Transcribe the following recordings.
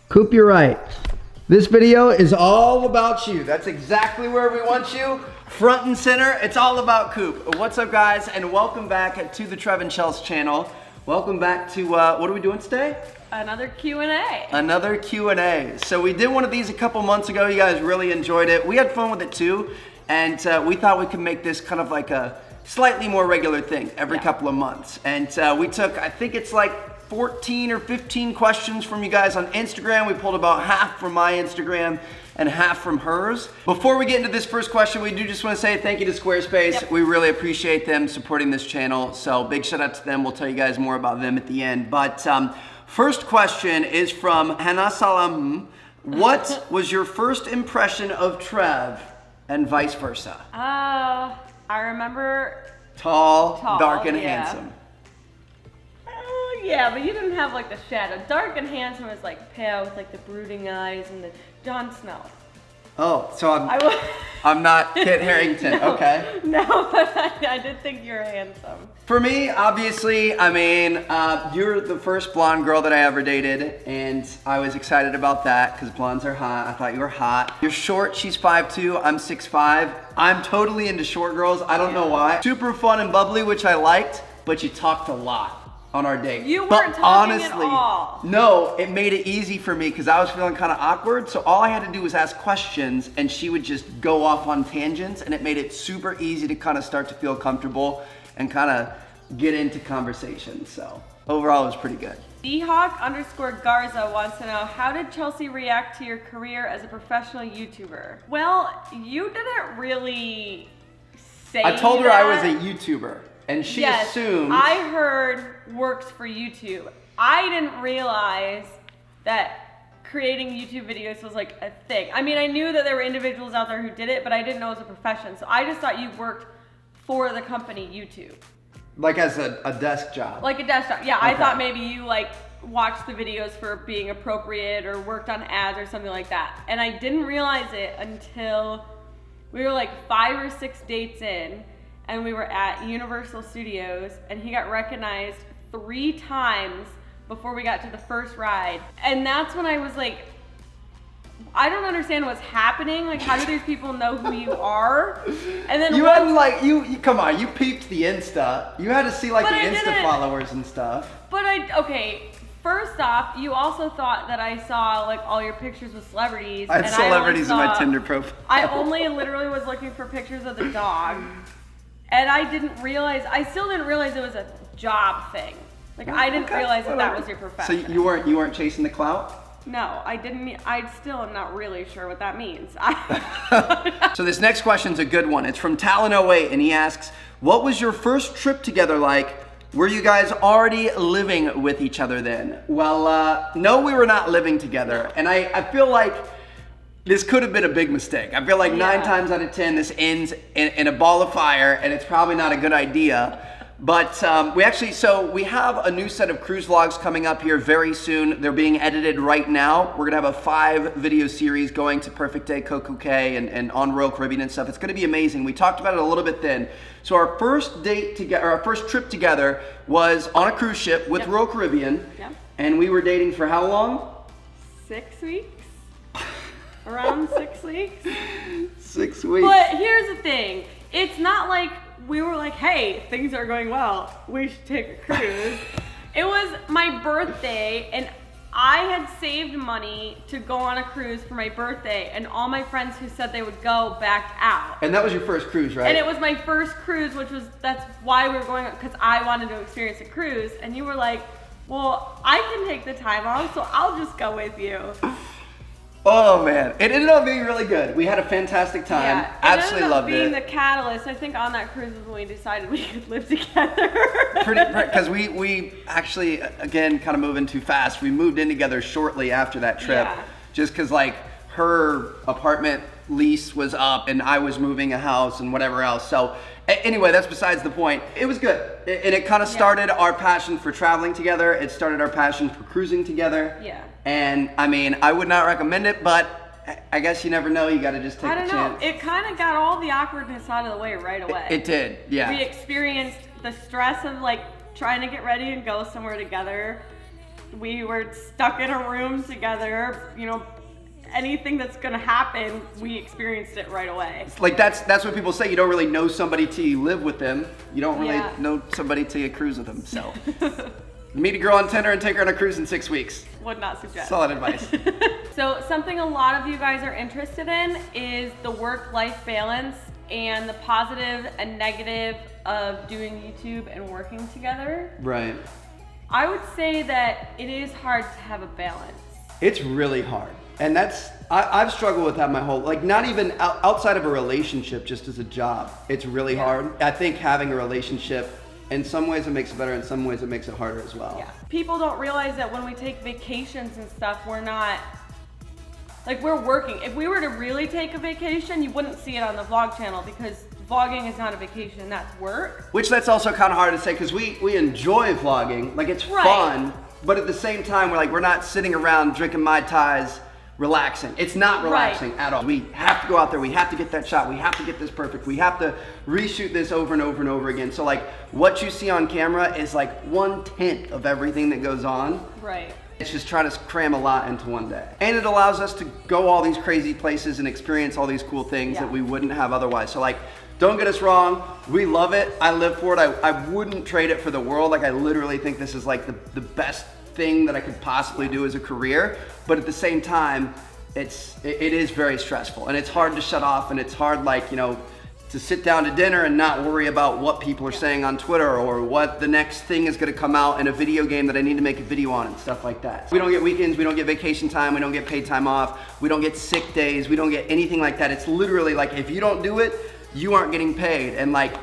Coop, you're right. This video is all about you. That's exactly where we want you. Front and center, it's all about Coop. What's up, guys, and welcome back to the Trev and Chels channel. Welcome back to, what are we doing today? Another Q&A. Another Q&A. So we did one of these a couple months ago. You guys really enjoyed it. We had fun with it too, and we thought we could make this kind of like a slightly more regular thing every couple of months. And we took, I think it's like 14 or 15 questions from you guys on Instagram. We pulled about half from my Instagram and half from hers. Before we get into this first question, we do just want to say thank you to Squarespace. Yep. We really appreciate them supporting this channel. So big shout out to them. We'll tell you guys more about them at the end. But first question is from Hannah Salam. What was your first impression of Trev and vice versa? I remember Tall, dark, and yeah. handsome. Yeah, but you didn't have like the shadow. Dark and handsome was like pale with like the brooding eyes and the Jon Snow. Oh, so I'm not Kit Harington, No, okay? No, but I did think you were handsome. For me, obviously, I mean, you're the first blonde girl that I ever dated, and I was excited about that because blondes are hot. I thought you were hot. You're short, she's 5'2", I'm 6'5". I'm totally into short girls, I don't know why. Super fun and bubbly, which I liked, but you talked a lot on our date. You weren't talking at all. No, it made it easy for me because I was feeling kind of awkward. So all I had to do was ask questions and she would just go off on tangents, and it made it super easy to kind of start to feel comfortable and kind of get into conversation. So overall, it was pretty good. Ehawk_Garza wants to know, how did Chelsea react to your career as a professional YouTuber? Well, you didn't really say I told her that. I was a YouTuber. And she assumed. I heard works for YouTube. I didn't realize that creating YouTube videos was like a thing. I mean, I knew that there were individuals out there who did it, but I didn't know it was a profession. So I just thought you worked for the company YouTube. Like as a desk job. Like a desk job. Yeah, Okay. I thought maybe you like watched the videos for being appropriate or worked on ads or something like that. And I didn't realize it until we were like 5 or 6 dates in. And we were at Universal Studios, and he got recognized 3 times before we got to the first ride. And that's when I was like, I don't understand what's happening. Like, how do these people know who you are? And then you hadn't like, you come on, you peeped the Insta. You had to see like the Insta followers and stuff. But okay, first off, you also thought that I saw like all your pictures with celebrities. I had celebrities in my Tinder profile. I only literally was looking for pictures of the dog. And I still didn't realize it was a job thing. Like, I didn't realize that was your profession. So you weren't chasing the clout? No, I didn't. I still am not really sure what that means. So this next question's a good one. It's from Talon08, and he asks, what was your first trip together like? Were you guys already living with each other then? Well, no, we were not living together. And I feel like this could have been a big mistake. I feel like 9 times out of 10, this ends in a ball of fire, and it's probably not a good idea. But we have a new set of cruise vlogs coming up here very soon. They're being edited right now. We're gonna have a 5 video series going to Perfect Day, Coco Cay, and on Royal Caribbean and stuff. It's gonna be amazing. We talked about it a little bit then. So our first date together, our first trip together was on a cruise ship with Royal Caribbean. Yep. And we were dating for how long? 6 weeks? Around 6 weeks? 6 weeks. But here's the thing. It's not like we were like, hey, things are going well, we should take a cruise. It was my birthday, and I had saved money to go on a cruise for my birthday, and all my friends who said they would go backed out. And that was your first cruise, right? And it was my first cruise, that's why we were going, because I wanted to experience a cruise. And you were like, well, I can take the time off, so I'll just go with you. Oh man, it ended up being really good. We had a fantastic time. Yeah, Absolutely loved it. Being the catalyst, I think on that cruise was when we decided we could live together. Because we actually, again, kind of moving too fast. We moved in together shortly after that trip, just because like her apartment lease was up and I was moving a house and whatever else. So anyway, that's besides the point. It was good, and it kind of started our passion for traveling together. It started our passion for cruising together. Yeah. And I mean, I would not recommend it, but I guess you never know. You got to just take a chance. I don't know. It kind of got all the awkwardness out of the way right away. It did, yeah. We experienced the stress of like trying to get ready and go somewhere together. we were stuck in a room together, you know, anything that's gonna happen, we experienced it right away. Like that's what people say. You don't really know somebody till you live with them. You don't really Yeah. know somebody till you cruise with them. So meet a girl on Tinder and take her on a cruise in 6 weeks. Would not suggest. Solid advice. So something a lot of you guys are interested in is the work-life balance and the positive and negative of doing YouTube and working together. Right. I would say that it is hard to have a balance. It's really hard. And I've struggled with that my whole, like not even outside of a relationship, just as a job. It's really hard. I think having a relationship, in some ways it makes it better, in some ways it makes it harder as well. Yeah. People don't realize that when we take vacations and stuff, we're not, like we're working. If we were to really take a vacation, you wouldn't see it on the vlog channel because vlogging is not a vacation, that's work. Which that's also kind of hard to say because we enjoy vlogging, like it's fun, but at the same time we're not sitting around drinking Mai Tais, relaxing. It's not relaxing at all. We have to go out there, we have to get that shot, we have to get this perfect, we have to reshoot this over and over and over again. So like what you see on camera is like 1/10 of everything that goes on. Right. It's just trying to cram a lot into one day. And it allows us to go all these crazy places and experience all these cool things that we wouldn't have otherwise. So like, don't get us wrong, we love it, I live for it, I wouldn't trade it for the world. Like I literally think this is like the best thing that I could possibly do as a career. But at the same time, it is very stressful and it's hard to shut off and it's hard like, you know, to sit down to dinner and not worry about what people are saying on Twitter or what the next thing is gonna come out in a video game that I need to make a video on and stuff like that. We don't get weekends, we don't get vacation time, we don't get paid time off, we don't get sick days, we don't get anything like that. It's literally like if you don't do it, you aren't getting paid. And like,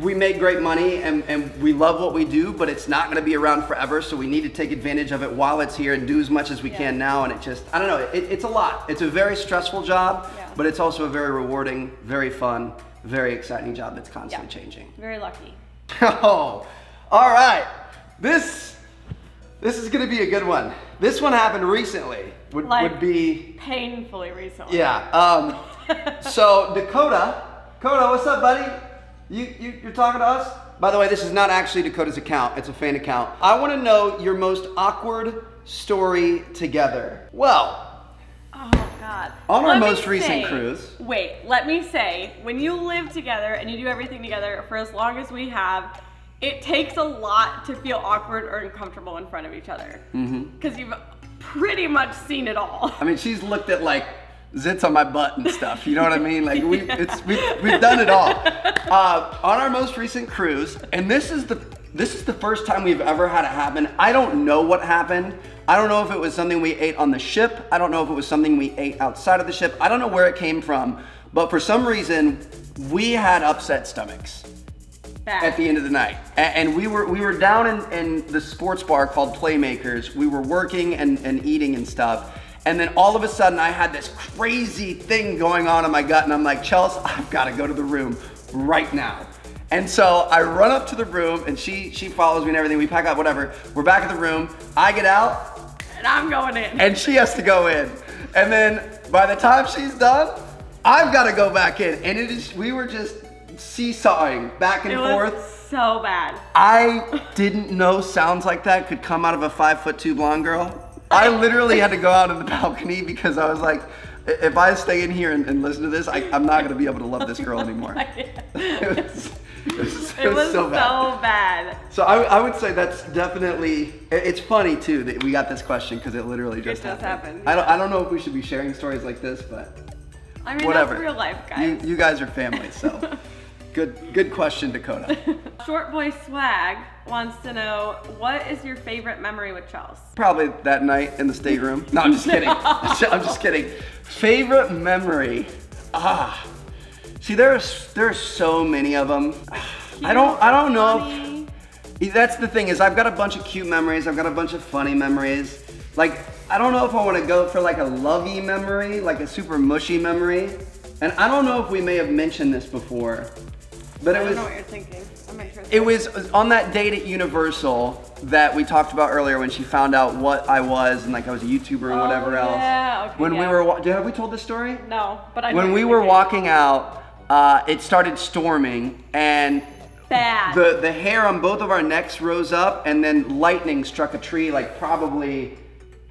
we make great money and we love what we do, but it's not gonna be around forever, so we need to take advantage of it while it's here and do as much as we can now. And it just, I don't know, it's a lot. It's a very stressful job, but it's also a very rewarding, very fun, very exciting job that's constantly changing. Very lucky. Oh, all right. This is gonna be a good one. This one happened recently. Would be painfully recently. Yeah. So Dakota, what's up, buddy? You're talking to us? By the way, this is not actually Dakota's account. It's a fan account. I want to know your most awkward story together. Well, oh God. On our most recent cruise. Wait, let me say, when you live together and you do everything together for as long as we have, it takes a lot to feel awkward or uncomfortable in front of each other. Because you've pretty much seen it all. I mean, she's looked at like zits on my butt and stuff, you know what I mean? Like we've done it all. On our most recent cruise, and this is the first time we've ever had it happen. I don't know what happened. I don't know if it was something we ate on the ship. I don't know if it was something we ate outside of the ship. I don't know where it came from, but for some reason, we had upset stomachs at the end of the night. And we were down in the sports bar called Playmakers. We were working and eating and stuff. And then all of a sudden I had this crazy thing going on in my gut and I'm like, Chels, I've gotta go to the room right now. And so I run up to the room and she follows me and everything. We pack up, whatever. We're back at the room. I get out. And I'm going in. And she has to go in. And then by the time she's done, I've gotta go back in. And we were just seesawing back and forth. It was so bad. I didn't know sounds like that could come out of a 5'2" blonde girl. I literally had to go out on the balcony because I was like, if I stay in here and listen to this, I'm not gonna be able to love this girl anymore. It was so bad. So I would say that's definitely, it's funny too that we got this question because it literally just happened. I don't know if we should be sharing stories like this, but I mean, whatever. That's real life, guys. You guys are family, so. Good question, Dakota. Short Boy Swag wants to know, what is your favorite memory with Chels? Probably that night in the stateroom. No, I'm just kidding. I'm just kidding. Favorite memory? See, there's so many of them. Cute, I don't know funny. if, that's the thing is I've got a bunch of cute memories. I've got a bunch of funny memories. Like, I don't know if I want to go for like a lovey memory, like a super mushy memory. And I don't know if we may have mentioned this before. But I don't know what you're thinking. I'm interested. It was on that date at Universal that we talked about earlier when she found out what I was and like I was a YouTuber and whatever else. Yeah, okay. When we were, have we told this story? No, but I know. When we were walking out, it started storming and bad. The hair on both of our necks rose up, and then lightning struck a tree, like probably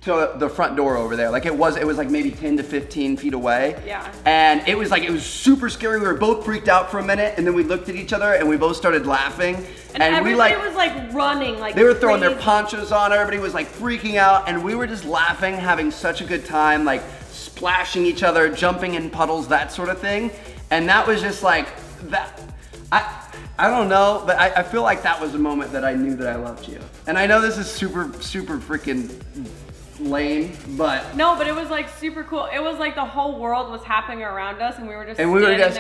to the front door over there. Like it was like maybe 10 to 15 feet away. Yeah. And it was super scary. We were both freaked out for a minute, and then we looked at each other and we both started laughing. And everybody was like running, like they were throwing their crazy. ponchos on. Everybody was like freaking out, and we were just laughing, having such a good time, like splashing each other, jumping in puddles, that sort of thing. And that was just like that. I don't know, but I feel like that was the moment that I knew that I loved you. And I know this is super freaking lame, but no, but it was like super cool. It was like the whole world was happening around us, and we were just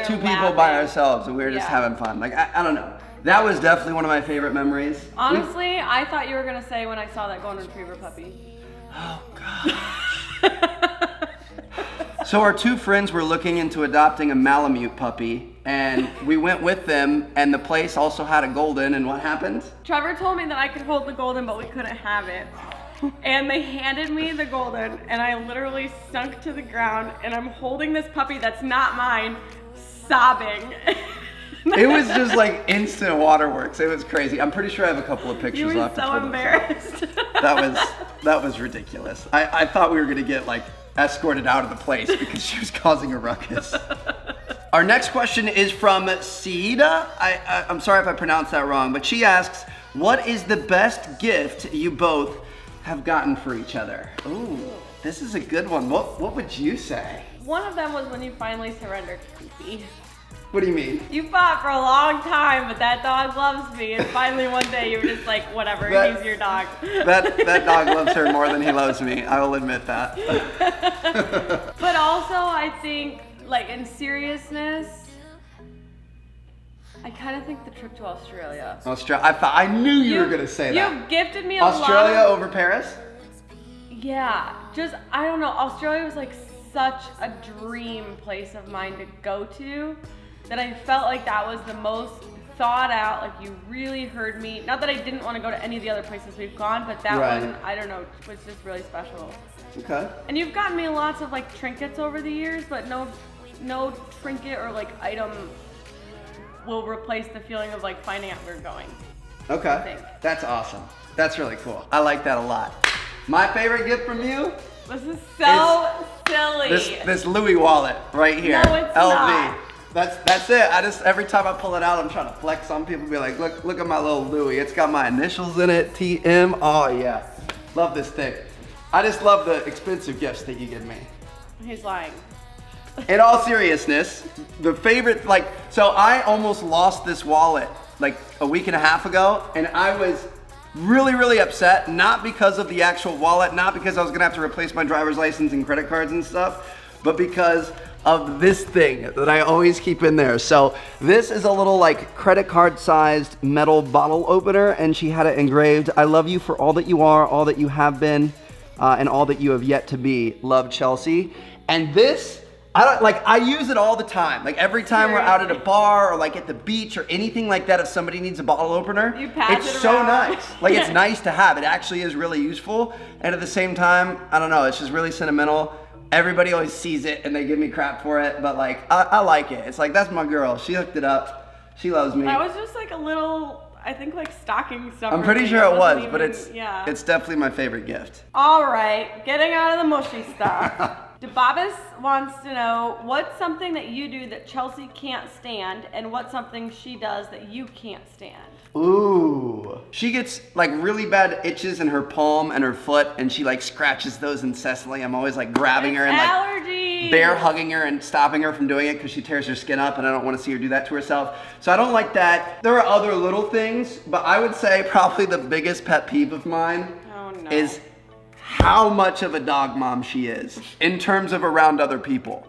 two people by ourselves, and we were just having fun. Like I don't know. That was definitely one of my favorite memories. Honestly, I thought you were gonna say when I saw that golden retriever puppy. Oh gosh. So our two friends were looking into adopting a Malamute puppy, and we went with them, and the place also had a golden, and what happened? Trevor told me that I could hold the golden, but we couldn't have it. And they handed me the golden, and I literally sunk to the ground, and I'm holding this puppy that's not mine, sobbing. It was just like instant waterworks. It was crazy. I'm pretty sure I have a couple of pictures. You were so embarrassed. That was ridiculous. I thought we were gonna get like escorted out of the place because she was causing a ruckus. Our next question is from Sida. I'm sorry if I pronounced that wrong, but she asks, what is the best gift you both have gotten for each other? Ooh, this is a good one. What would you say? One of them was when you finally surrendered to Poopy. What do you mean? You fought for a long time, but that dog loves me, and finally one day you were just like, whatever, he's your dog. That dog loves her more than he loves me. I will admit that. But also, I think, like, in seriousness, I kind of think the trip to Australia. I knew you were gonna say that. You've gifted me a lot. Australia over Paris? Yeah, just, I don't know. Australia was like such a dream place of mine to go to that I felt like that was the most thought out, like you really heard me. Not that I didn't want to go to any of the other places we've gone, but that one, I don't know, was just really special. Okay. And you've gotten me lots of like trinkets over the years, but no trinket or like item will replace the feeling of like finding out where we're going. Okay. That's awesome. That's really cool. I like that a lot. My favorite gift from you? This is so silly. This Louis wallet right here. No, it's LV. not. That's it. Every time I pull it out, I'm trying to flex on people. Be like, look at my little Louis. It's got my initials in it. TM. Oh yeah. Love this thing. I just love the expensive gifts that you give me. He's lying. In all seriousness, the favorite, so I almost lost this wallet like a week and a half ago, and I was really upset, not because of the actual wallet, not because I was gonna have to replace my driver's license and credit cards and stuff, but because of this thing that I always keep in there. So this is a little like credit card sized metal bottle opener, and she had it engraved, "I love you for all that you are, all that you have been, and all that you have yet to be. Love, Chelsea." And this, I use it all the time. Like every time we're out at a bar or like at the beach or anything like that, if somebody needs a bottle opener, you pass it's it so around. nice. Like it's nice to have. It actually is really useful. And at the same time, I don't know, it's just really sentimental. Everybody always sees it and they give me crap for it, but like, I like it. It's like, that's my girl. She hooked it up. She loves me. That was just like a little, I think like stocking stuff. I'm pretty sure it was, but yeah. It's definitely my favorite gift. All right, getting out of the mushy stuff. Debabis wants to know, what's something that you do that Chelsea can't stand, and what's something she does that you can't stand? Ooh. She gets like really bad itches in her palm and her foot, and she like scratches those incessantly. I'm always like grabbing her and like allergies. Bear hugging her and stopping her from doing it because she tears her skin up, and I don't want to see her do that to herself. So I don't like that. There are other little things, but I would say probably the biggest pet peeve of mine is how much of a dog mom she is in terms of around other people.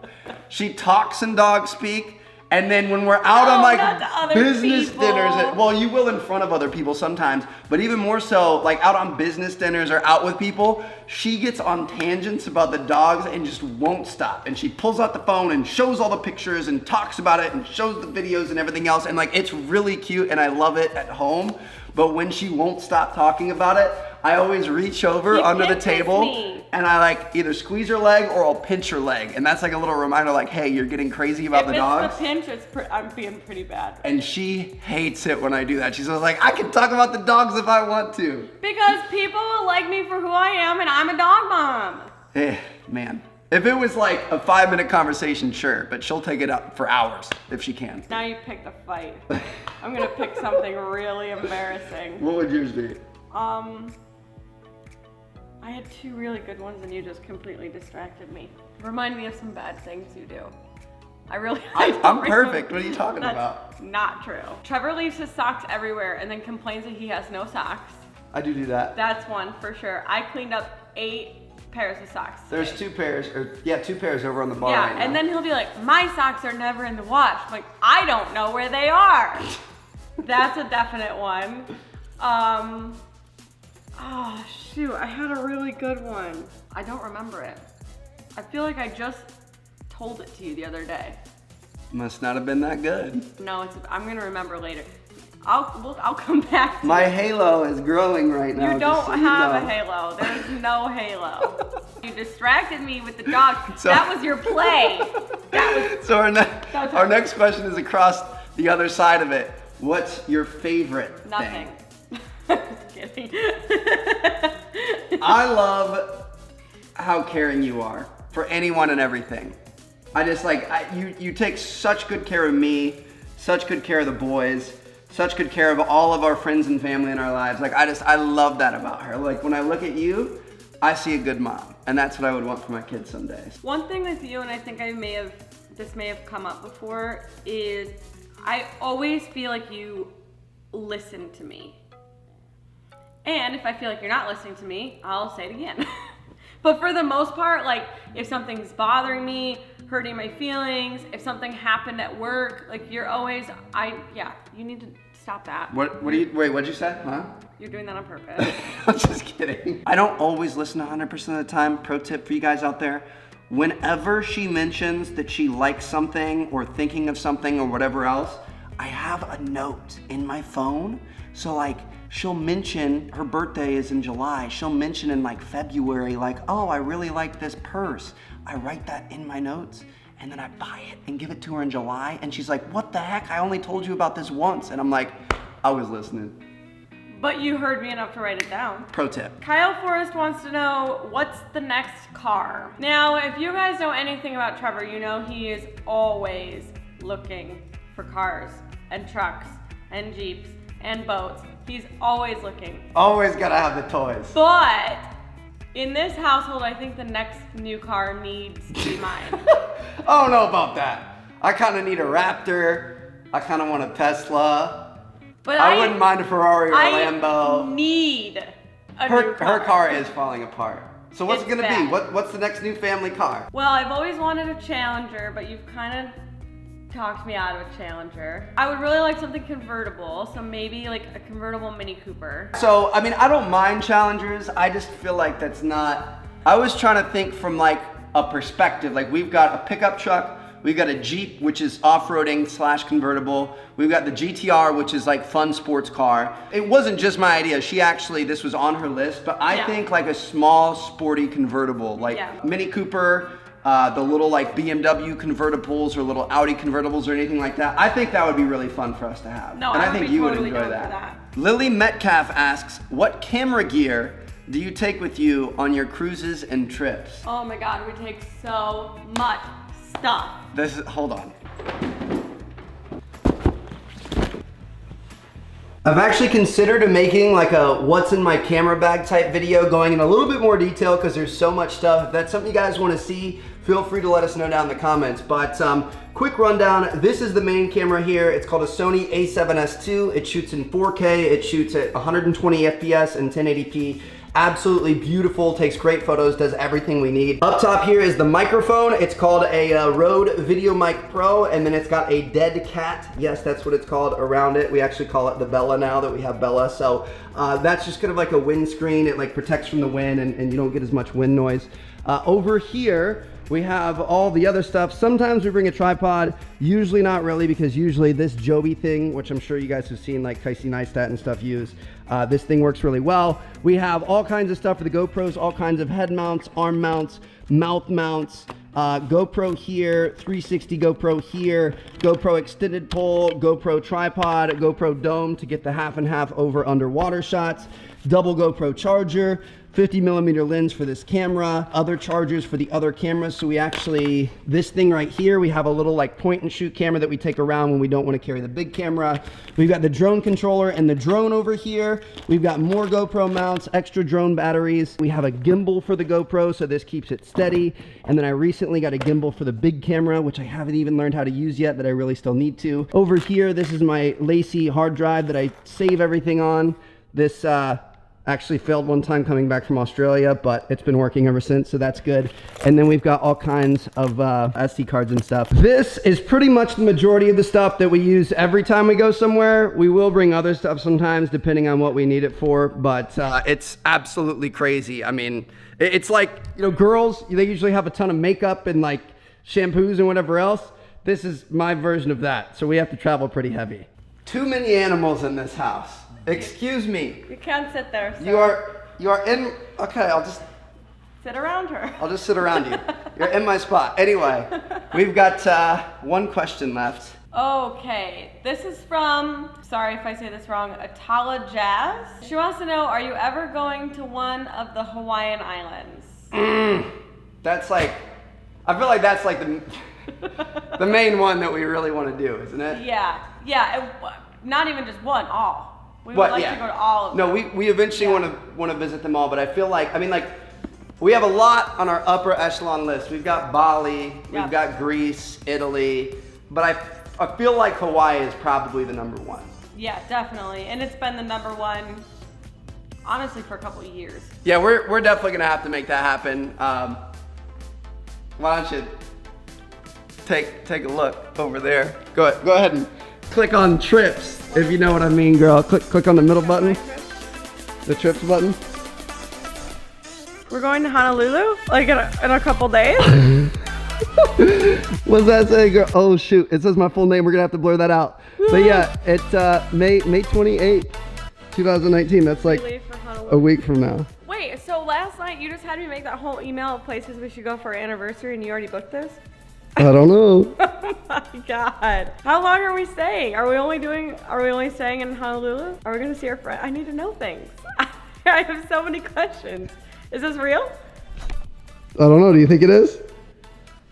She talks in dog speak, and then when we're out on like business dinners, well, you will in front of other people sometimes, but even more so like out on business dinners or out with people, she gets on tangents about the dogs and just won't stop. And she pulls out the phone and shows all the pictures and talks about it and shows the videos and everything else. And like, it's really cute and I love it at home. But when she won't stop talking about it, I always reach over You under the can't kiss table me. and I like either squeeze her leg or I'll pinch her leg. And that's like a little reminder like, hey, you're getting crazy about the dogs. If it's the pinch, I'm being pretty bad. And she hates it when I do that. She's always like, I can talk about the dogs if I want to. Because people will like me for who I am and I'm a dog mom. Man. If it was like a 5-minute conversation, sure, but she'll take it up for hours if she can. Now you picked a fight. I'm gonna pick something really embarrassing. What would yours be? I had 2 really good ones and you just completely distracted me. Remind me of some bad things you do. I'm perfect. What are you talking about? Not true. Trevor leaves his socks everywhere and then complains that he has no socks. I do that. That's one for sure. I cleaned up 8 pairs of socks today. There's 2 pairs, 2 pairs over on the bar right now. And then he'll be like, my socks are never in the wash. I'm like, I don't know where they are. That's a definite one. Oh shoot, I had a really good one. I don't remember it. I feel like I just told it to you the other day. Must not have been that good. No, I'm gonna remember later. I'll come back to My it. halo is growing right now. You don't have a halo. There's no halo. You distracted me with the dog. So- that was your play. So our next question is across the other side of it. What's your favorite Nothing. thing? Just kidding. I love how caring you are for anyone and everything. I just you take such good care of me, such good care of the boys, such good care of all of our friends and family in our lives. I love that about her. Like when I look at you, I see a good mom, and that's what I would want for my kids someday. One thing with you, and I think this may have come up before, is I always feel like you listen to me. And if I feel like you're not listening to me, I'll say it again. But for the most part, like if something's bothering me, hurting my feelings, if something happened at work, like you're always, you need to stop that. What'd you say? Huh? You're doing that on purpose. I'm just kidding. I don't always listen 100% of the time. Pro tip for you guys out there. Whenever she mentions that she likes something or thinking of something or whatever else, I have a note in my phone. So like she'll mention her birthday is in July. She'll mention in like February, like, oh, I really like this purse. I write that in my notes and then I buy it and give it to her in July. And she's like, what the heck? I only told you about this once. And I'm like, I was listening. But you heard me enough to write it down. Pro tip. Kyle Forrest wants to know, what's the next car? Now, if you guys know anything about Trevor, you know he is always looking for cars and trucks and Jeeps and boats. He's always looking. Always gotta have the toys. But in this household, I think the next new car needs to be mine. I don't know about that. I kind of need a Raptor. I kind of want a Tesla. But I wouldn't mind a Ferrari or a Lambo. I need a Her new car. her car is falling apart. So what's It's it gonna bad. be? What's the next new family car? Well, I've always wanted a Challenger, but you've kind of talked me out of a Challenger. I would really like something convertible, so maybe like a convertible Mini Cooper. So I mean, I don't mind Challengers. I just feel like that's not. I was trying to think from like a perspective. Like we've got a pickup truck. We've got a Jeep, which is off-roading / convertible. We've got the GTR, which is like fun sports car. It wasn't just my idea. This was on her list, but I think like a small, sporty convertible, like Mini Cooper, the little like BMW convertibles or little Audi convertibles or anything like that. I think that would be really fun for us to have. No, and I I would think be you totally would enjoy down for that. that. Lily Metcalf asks, what camera gear do you take with you on your cruises and trips? Oh my God, we take so much stuff. Hold on. I've actually considered making like a what's in my camera bag type video, going in a little bit more detail because there's so much stuff. If that's something you guys want to see, feel free to let us know down in the comments. But quick rundown, this is the main camera here. It's called a Sony a7S II. It shoots in 4K, it shoots at 120 FPS and 1080p. Absolutely beautiful, takes great photos, does everything we need. Up top here is the microphone. It's called a Rode Video Mic Pro, and then it's got a dead cat. Yes, that's what it's called around it. We actually call it the Bella now that we have Bella. So that's just kind of like a windscreen. It like protects from the wind and you don't get as much wind noise. Over here, We have all the other stuff. Sometimes we bring a tripod, usually not really, because usually this Joby thing, which I'm sure you guys have seen like Casey Neistat and stuff use, this thing works really well. We have all kinds of stuff for the GoPros, all kinds of head mounts, arm mounts, mouth mounts, GoPro here, 360 GoPro here, GoPro extended pole, GoPro tripod, GoPro dome to get the half and half over underwater shots, double GoPro charger, 50mm lens for this camera, other chargers for the other cameras. So we actually, this thing right here, we have a little like point and shoot camera that we take around when we don't want to carry the big camera. We've got the drone controller and the drone over here. We've got more GoPro mounts, extra drone batteries. We have a gimbal for the GoPro, so this keeps it steady. And then I recently got a gimbal for the big camera, which I haven't even learned how to use yet, that I really still need to. Over here, this is my Lacy hard drive that I save everything on. This, actually failed one time coming back from Australia, but it's been working ever since, so that's good. And then we've got all kinds of SD cards and stuff. This is pretty much the majority of the stuff that we use every time we go somewhere. We will bring other stuff sometimes depending on what we need it for, but it's absolutely crazy. I mean, it's like, you know, girls, they usually have a ton of makeup and like shampoos and whatever else. This is my version of that, so we have to travel pretty heavy. Too many animals in this house. Excuse me. You can't sit there, sir. You are in, okay, I'll just. Sit around her. I'll just sit around you. You're in my spot. Anyway, we've got one question left. Okay, this is from, sorry if I say this wrong, Atala Jazz. She wants to know, are you ever going to one of the Hawaiian Islands? That's like, I feel like that's like the main one that we really want to do, isn't it? Yeah, not even just one, all. We would like to go to all of them. No, we eventually want to visit them all, but I feel like, I mean, like, we have a lot on our upper echelon list. We've got Bali, we've got Greece, Italy, but I feel like Hawaii is probably the number one. Yeah, definitely, and it's been the number one, honestly, for a couple of years. Yeah, we're definitely gonna have to make that happen. Why don't you take a look over there? Go ahead and click on trips, if you know what I mean, girl. Click on the middle button, the trips button. We're going to Honolulu, like in a couple days. What's that say, girl? Oh shoot, it says my full name. We're gonna have to blur that out. But yeah, it's May 28th, 2019. That's like a week from now. Wait, so last night you just had me make that whole email of places we should go for our anniversary, and you already booked this? I don't know. Oh my god. How long are we staying? Are we only staying in Honolulu? Are we gonna see our friend? I need to know things. I have so many questions. Is this real? I don't know. Do you think it is?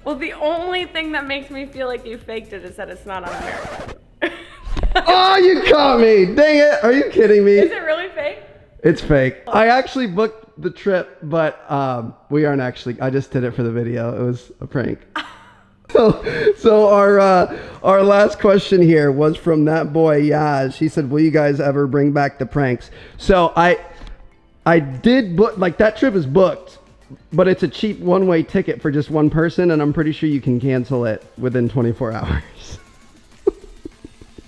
Well, the only thing that makes me feel like you faked it is that it's not on American. Oh, you caught me. Dang it. Are you kidding me? Is it really fake? It's fake. I actually booked the trip, but we aren't actually. I just did it for the video. It was a prank. So our last question here was from that boy Yaz. He said, will you guys ever bring back the pranks? So I did book, like, that trip is booked, but it's a cheap one-way ticket for just one person, and I'm pretty sure you can cancel it within 24 hours.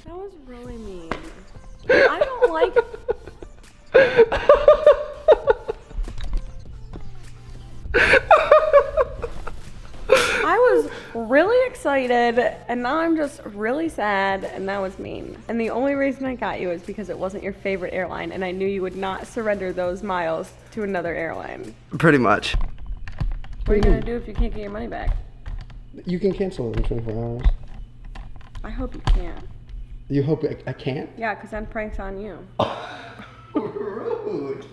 That was really mean. I don't like I was really excited, and now I'm just really sad, and that was mean. And the only reason I got you is because it wasn't your favorite airline, and I knew you would not surrender those miles to another airline. Pretty much. What are you gonna do if you can't get your money back? You can cancel it in 24 hours. I hope you can't. You hope I can't? Yeah, because then prank's on you. Rude.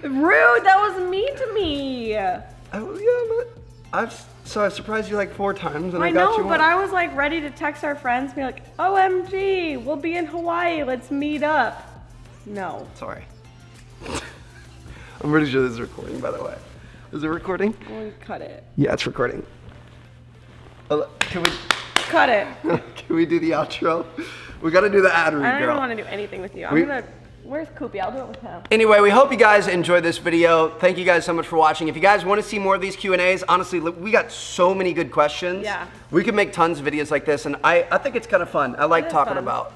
Rude, that was mean to me. Oh, yeah, but I surprised you like 4 times, and I got you one. But I was like ready to text our friends and be like, OMG, we'll be in Hawaii, let's meet up. No. Sorry. I'm pretty sure this is recording, by the way. Is it recording? We'll cut it. Yeah, it's recording. Can we... Cut it. Can we do the outro? We gotta do the ad read, girl. I don't even want to do anything with you. Where's Koopy? I'll do it with him. Anyway, we hope you guys enjoyed this video. Thank you guys so much for watching. If you guys want to see more of these Q&As, honestly, we got so many good questions. We could make tons of videos like this, and I think it's kind of fun. I like talking about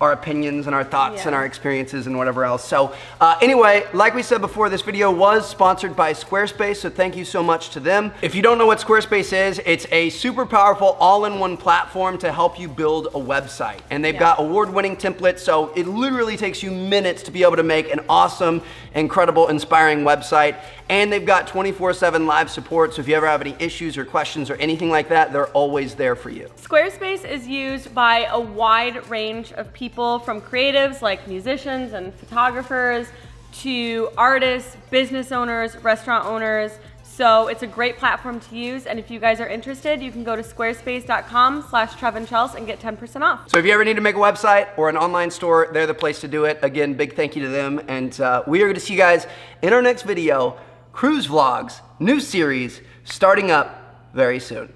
our opinions and our thoughts Yeah. and our experiences and whatever else. So anyway, like we said before, this video was sponsored by Squarespace, so thank you so much to them. If you don't know what Squarespace is, it's a super powerful all-in-one platform to help you build a website. And they've got award-winning templates, so it literally takes you minutes to be able to make an awesome, incredible, inspiring website. And they've got 24/7 live support, so if you ever have any issues or questions or anything like that, they're always there for you. Squarespace is used by a wide range of people, from creatives like musicians and photographers to artists, business owners, restaurant owners. So it's a great platform to use, and if you guys are interested, you can go to squarespace.com/Trev and Chels and get 10% off. So if you ever need to make a website or an online store, they're the place to do it. Again, big thank you to them, and we are going to see you guys in our next video, cruise vlogs, new series, starting up very soon.